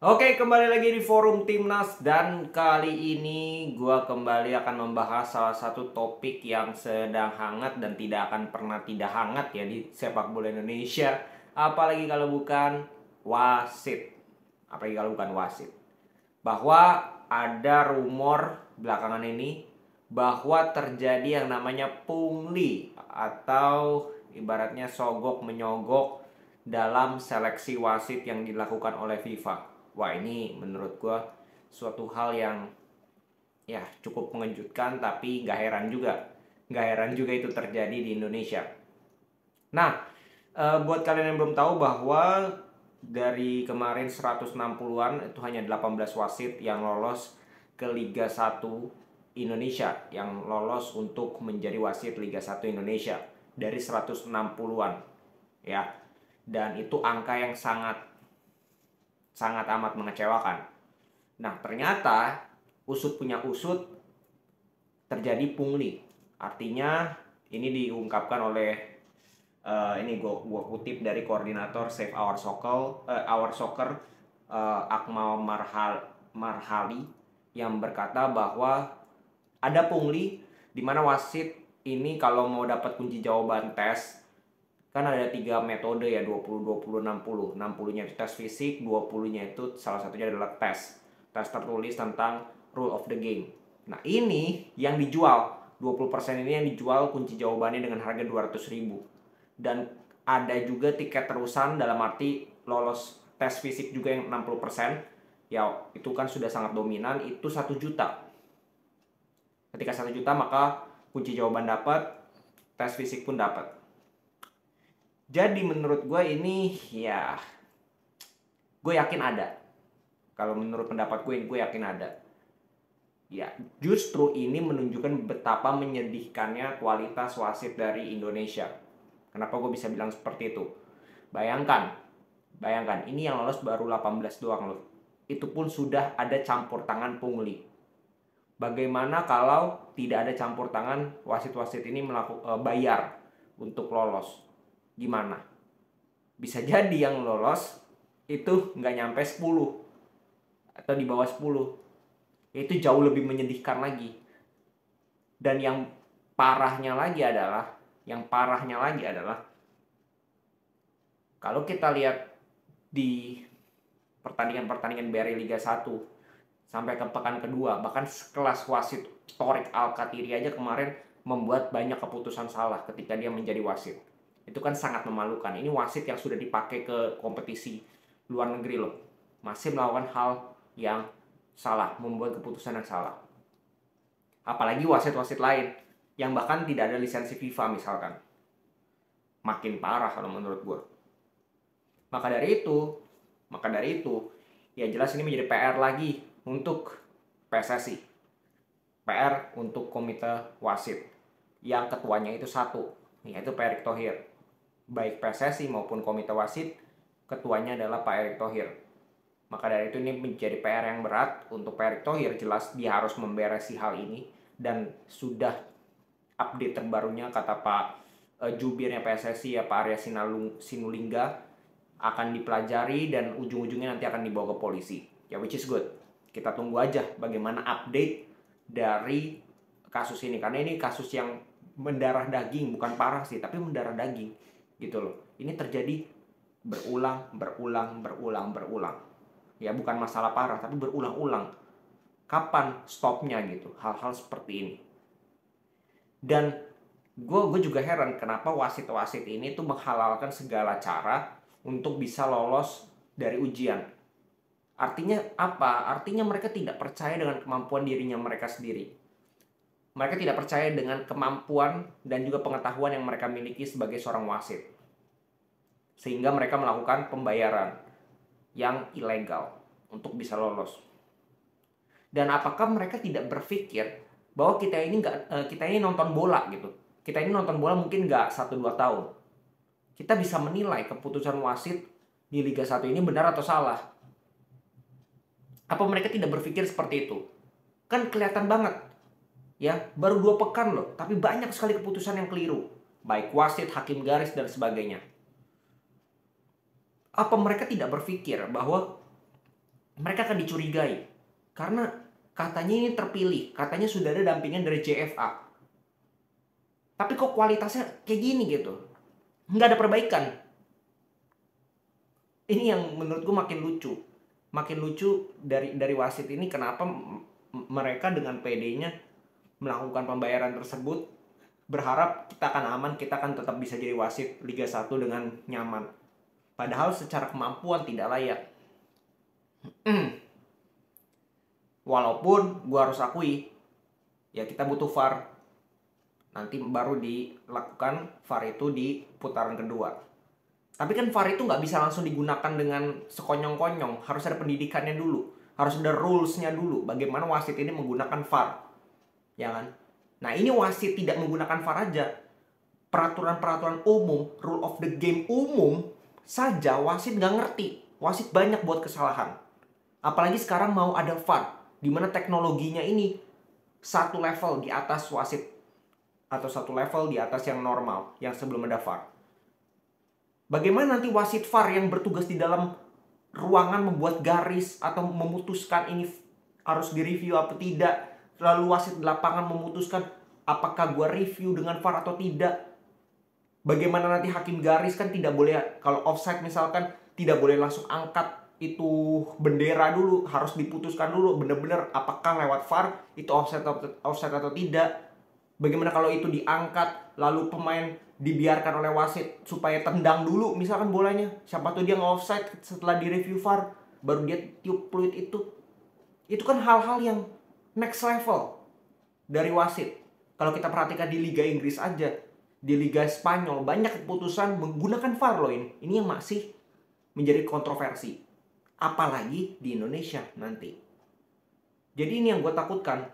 Oke, kembali lagi di Forum Timnas dan kali ini gua kembali akan membahas salah satu topik yang sedang hangat dan tidak akan pernah tidak hangat ya di sepak bola Indonesia. Apalagi kalau bukan wasit. Apalagi kalau bukan wasit. Bahwa ada rumor belakangan ini bahwa terjadi yang namanya pungli atau ibaratnya sogok menyogok dalam seleksi wasit yang dilakukan oleh FIFA. Wah, ini menurut gue suatu hal yang ya cukup mengejutkan, tapi nggak heran juga. Nggak heran juga itu terjadi di Indonesia. Nah, buat kalian yang belum tahu bahwa dari kemarin 160-an itu hanya 18 wasit yang lolos ke Liga 1 Indonesia, yang lolos untuk menjadi wasit Liga 1 Indonesia dari 160-an ya. Dan itu angka yang sangat amat mengecewakan. Nah, ternyata usut punya usut terjadi pungli. Artinya ini diungkapkan oleh ini gua kutip dari koordinator Save Our Soccer Akmal Marhali yang berkata bahwa ada pungli di mana wasit ini kalau mau dapat kunci jawaban tes kan ada 3 metode ya, 20 20 60. 60-nya itu tes fisik, 20-nya itu salah satunya adalah tes tertulis tentang rule of the game. Nah, ini yang dijual 20% ini yang dijual kunci jawabannya dengan harga 200.000. Dan ada juga tiket terusan dalam arti lolos tes fisik juga yang 60%. Ya, itu kan sudah sangat dominan, itu 1 juta. Ketika 1 juta maka kunci jawaban dapat, tes fisik pun dapat. Jadi menurut gue ini ya, gue yakin ada. Kalau menurut pendapat gue yakin ada. Ya, justru ini menunjukkan betapa menyedihkannya kualitas wasit dari Indonesia. Kenapa gue bisa bilang seperti itu? Bayangkan, ini yang lolos baru 18 doang loh. Itu pun sudah ada campur tangan pungli. Bagaimana kalau tidak ada campur tangan, wasit-wasit ini bayar untuk lolos? Gimana? Bisa jadi yang lolos itu nggak nyampe 10 atau di bawah 10. Itu jauh lebih menyedihkan lagi. Dan yang parahnya lagi adalah kalau kita lihat di pertandingan BRI Liga 1 sampai ke pekan kedua, bahkan sekelas wasit Torik Alkatiri aja kemarin membuat banyak keputusan salah ketika dia menjadi wasit. Itu kan sangat memalukan. Ini wasit yang sudah dipakai ke kompetisi luar negeri loh, masih melakukan hal yang salah, membuat keputusan yang salah. Apalagi wasit-wasit lain yang bahkan tidak ada lisensi FIFA misalkan. Makin parah kalau menurut gue. Maka dari itu, ya jelas ini menjadi PR lagi untuk PSSI. PR untuk komite wasit yang ketuanya itu satu, yaitu Pak Erick Thohir. Baik PSSI maupun komite wasit, ketuanya adalah Pak Erick Thohir. Maka dari itu ini menjadi PR yang berat untuk Pak Erick Thohir. Jelas dia harus memberesi hal ini. Dan sudah update terbarunya kata Pak jubirnya PSSI ya, Pak Arya Sinulinga, akan dipelajari dan ujung-ujungnya nanti akan dibawa ke polisi. Ya, which is good. Kita tunggu aja bagaimana update dari kasus ini. Karena ini kasus yang mendarah daging, bukan parah sih, tapi mendarah daging gitu loh. Ini terjadi berulang. Ya, bukan masalah parah, tapi berulang-ulang. Kapan stopnya gitu hal-hal seperti ini? Dan gue juga heran kenapa wasit-wasit ini tuh menghalalkan segala cara untuk bisa lolos dari ujian. Artinya apa? Artinya mereka tidak percaya dengan kemampuan dirinya mereka sendiri. Mereka tidak percaya dengan kemampuan dan juga pengetahuan yang mereka miliki sebagai seorang wasit. Sehingga mereka melakukan pembayaran yang ilegal untuk bisa lolos. Dan apakah mereka tidak berpikir bahwa kita ini nonton bola gitu. Kita ini nonton bola mungkin nggak 1-2 tahun. Kita bisa menilai keputusan wasit di Liga 1 ini benar atau salah. Apa mereka tidak berpikir seperti itu? Kan kelihatan banget. Ya, baru 2 pekan loh, tapi banyak sekali keputusan yang keliru. Baik wasit, hakim garis, dan sebagainya. Apa mereka tidak berpikir bahwa mereka akan dicurigai. Karena katanya ini terpilih, katanya sudah ada dampingan dari JFA. Tapi kok kualitasnya kayak gini gitu. Nggak ada perbaikan. Ini yang menurut gue makin lucu. Makin lucu dari wasit ini, kenapa mereka dengan PD-nya melakukan pembayaran tersebut, berharap kita akan aman, kita akan tetap bisa jadi wasit Liga 1 dengan nyaman. Padahal secara kemampuan tidak layak. Walaupun gue harus akui, ya kita butuh VAR. Nanti baru dilakukan VAR itu di putaran kedua. Tapi kan VAR itu nggak bisa langsung digunakan dengan sekonyong-konyong. Harus ada pendidikannya dulu. Harus ada rules-nya dulu. Bagaimana wasit ini menggunakan VAR. Ya kan? Nah ini wasit tidak menggunakan VAR aja. Peraturan-peraturan umum, rule of the game umum saja wasit nggak ngerti. Wasit banyak buat kesalahan. Apalagi sekarang mau ada VAR. Dimana teknologinya ini satu level di atas wasit. Atau satu level di atas yang normal. Yang sebelum ada VAR. Bagaimana nanti wasit VAR yang bertugas di dalam ruangan membuat garis atau memutuskan ini harus direview apa tidak. Lalu wasit di lapangan memutuskan apakah gua review dengan VAR atau tidak. Bagaimana nanti hakim garis kan tidak boleh, kalau offside misalkan, tidak boleh langsung angkat itu bendera dulu. Harus diputuskan dulu bener-bener apakah lewat VAR itu offside atau tidak. Bagaimana kalau itu diangkat lalu pemain dibiarkan oleh wasit supaya tendang dulu misalkan bolanya, siapa tuh dia nge-offside, setelah direview VAR baru dia tiup peluit itu kan hal-hal yang next level dari wasit. Kalau kita perhatikan di Liga Inggris aja, di Liga Spanyol banyak keputusan menggunakan VAR loh. Ini yang masih menjadi kontroversi, apalagi di Indonesia nanti. Jadi ini yang gue takutkan.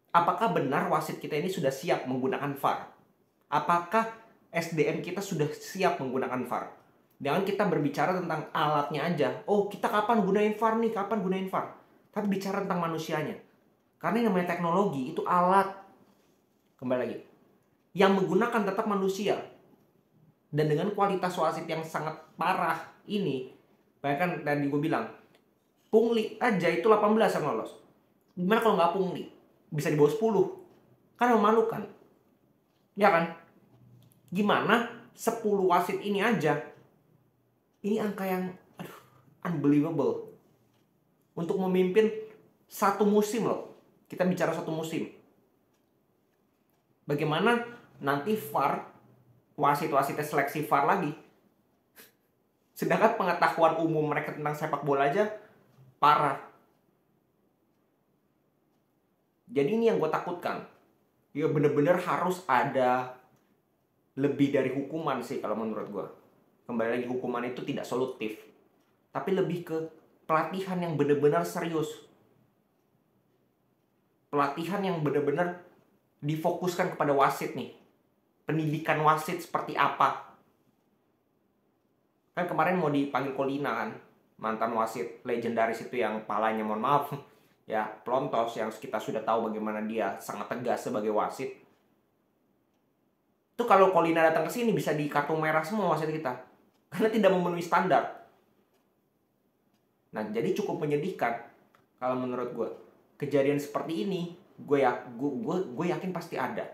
Apakah benar wasit kita ini sudah siap menggunakan VAR? Apakah SDM kita sudah siap menggunakan VAR? Jangan kita berbicara tentang alatnya aja. Oh, kita kapan gunain VAR nih? Kapan gunain VAR? Tapi bicara tentang manusianya. Karena yang namanya teknologi itu alat. Kembali lagi. Yang menggunakan tetap manusia. Dan dengan kualitas wasit yang sangat parah ini, bahkan tadi gue bilang, pungli aja itu 18 yang lolos. Gimana kalau nggak pungli? Bisa di bawah 10. Kan memalukan. Ya kan? Gimana 10 wasit ini aja? Ini angka yang unbelievable. Untuk memimpin satu musim loh. Kita bicara satu musim. Bagaimana nanti VAR, wasit-wasitnya seleksi VAR lagi. Sedangkan pengetahuan umum mereka tentang sepak bola aja parah. Jadi ini yang gue takutkan. Ya bener-bener harus ada lebih dari hukuman sih kalau menurut gue. Kembali lagi, hukuman itu tidak solutif. Tapi lebih ke pelatihan yang bener-bener serius. Pelatihan yang bener-bener difokuskan kepada wasit nih. Pendidikan wasit seperti apa. Kan kemarin mau dipanggil Kolina kan. Mantan wasit legendaris itu yang palanya mohon maaf. Ya, pelontos yang kita sudah tahu bagaimana dia sangat tegas sebagai wasit. Itu kalau Kolina datang ke sini bisa di kartu merah semua wasit kita. Karena tidak memenuhi standar. Nah, jadi cukup menyedihkan kalau menurut gue. Kejadian seperti ini, gue yakin pasti ada.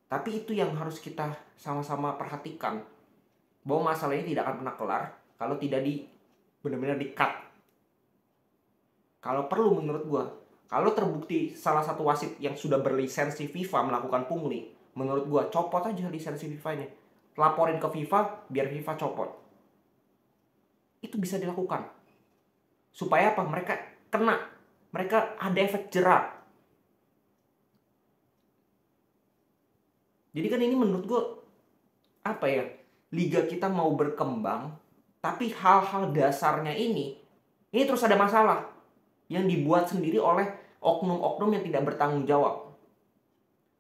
Tapi itu yang harus kita sama-sama perhatikan. Bahwa masalah ini tidak akan pernah kelar kalau tidak benar-benar di-cut. Kalau perlu menurut gue, kalau terbukti salah satu wasit yang sudah berlisensi FIFA melakukan pungli, menurut gue copot aja lisensi FIFA-nya. Laporin ke FIFA, biar FIFA copot. Itu bisa dilakukan. Supaya apa? Mereka kena. Mereka ada efek jerak. Jadi kan ini menurut gue, apa ya, liga kita mau berkembang, tapi hal-hal dasarnya ini terus ada masalah. Yang dibuat sendiri oleh oknum-oknum yang tidak bertanggung jawab.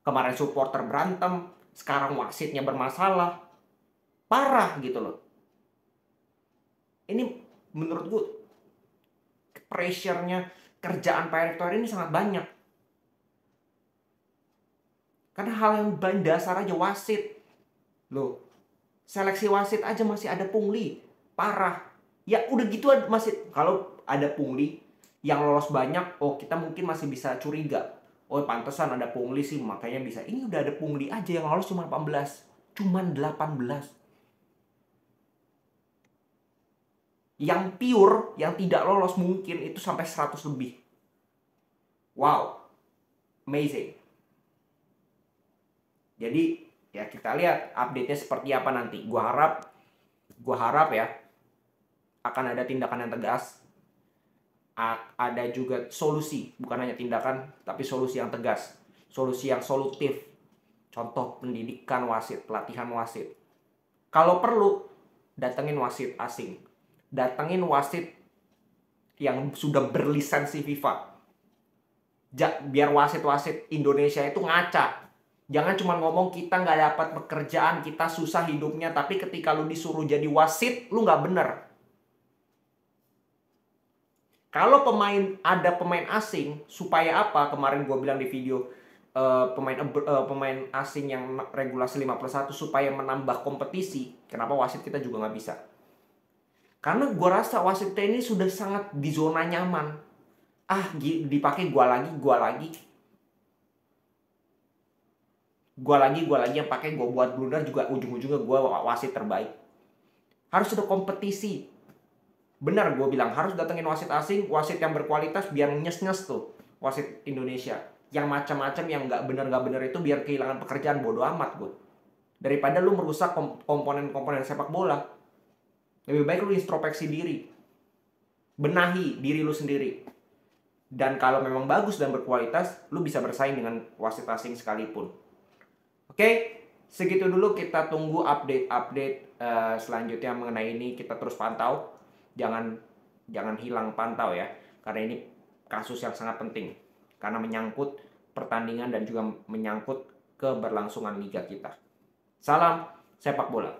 Kemarin supporter berantem, sekarang wasitnya bermasalah. Parah gitu loh. Ini menurut gue pressure-nya kerjaan Pak Erick Thohir ini sangat banyak. Karena hal yang dasar aja wasit. Loh, seleksi wasit aja masih ada pungli. Parah. Ya udah gitu masih, kalau ada pungli yang lolos banyak, oh kita mungkin masih bisa curiga. Oh pantesan ada pungli sih makanya bisa. Ini udah ada pungli aja yang lolos cuma 18. Cuman 18. Yang pure, yang tidak lolos mungkin itu sampai 100 lebih. Wow, amazing. Jadi ya kita lihat update-nya seperti apa nanti. Gua harap ya akan ada tindakan yang tegas. Ada juga solusi, bukan hanya tindakan, tapi solusi yang tegas, solusi yang solutif. Contoh pendidikan wasit, pelatihan wasit. Kalau perlu, datengin wasit asing. Datengin wasit yang sudah berlisensi FIFA. Biar wasit-wasit Indonesia itu ngaca. Jangan cuma ngomong kita nggak dapat pekerjaan, kita susah hidupnya, tapi ketika lu disuruh jadi wasit, lu nggak bener. Kalau ada pemain asing, supaya apa? Kemarin gue bilang di video, pemain asing yang regulasi 51 supaya menambah kompetisi. Kenapa wasit kita juga nggak bisa? Karena gue rasa wasit kita ini sudah sangat di zona nyaman. Dipakai gue lagi. Gue lagi yang pakai, gue buat blunder juga ujung-ujungnya gue wasit terbaik. Harus ada kompetisi. Benar gue bilang, harus datengin wasit asing, wasit yang berkualitas biar nyes-nyes tuh wasit Indonesia. Yang macam-macam yang nggak benar itu biar kehilangan pekerjaan, bodo amat gue. Daripada lu merusak komponen-komponen sepak bola. Lebih baik lu introspeksi diri. Benahi diri lu sendiri. Dan kalau memang bagus dan berkualitas, lu bisa bersaing dengan wasit asing sekalipun. Oke, segitu dulu, kita tunggu update selanjutnya mengenai ini. Kita terus pantau. Jangan hilang pantau ya, karena ini kasus yang sangat penting karena menyangkut pertandingan dan juga menyangkut keberlangsungan liga kita. Salam sepak bola.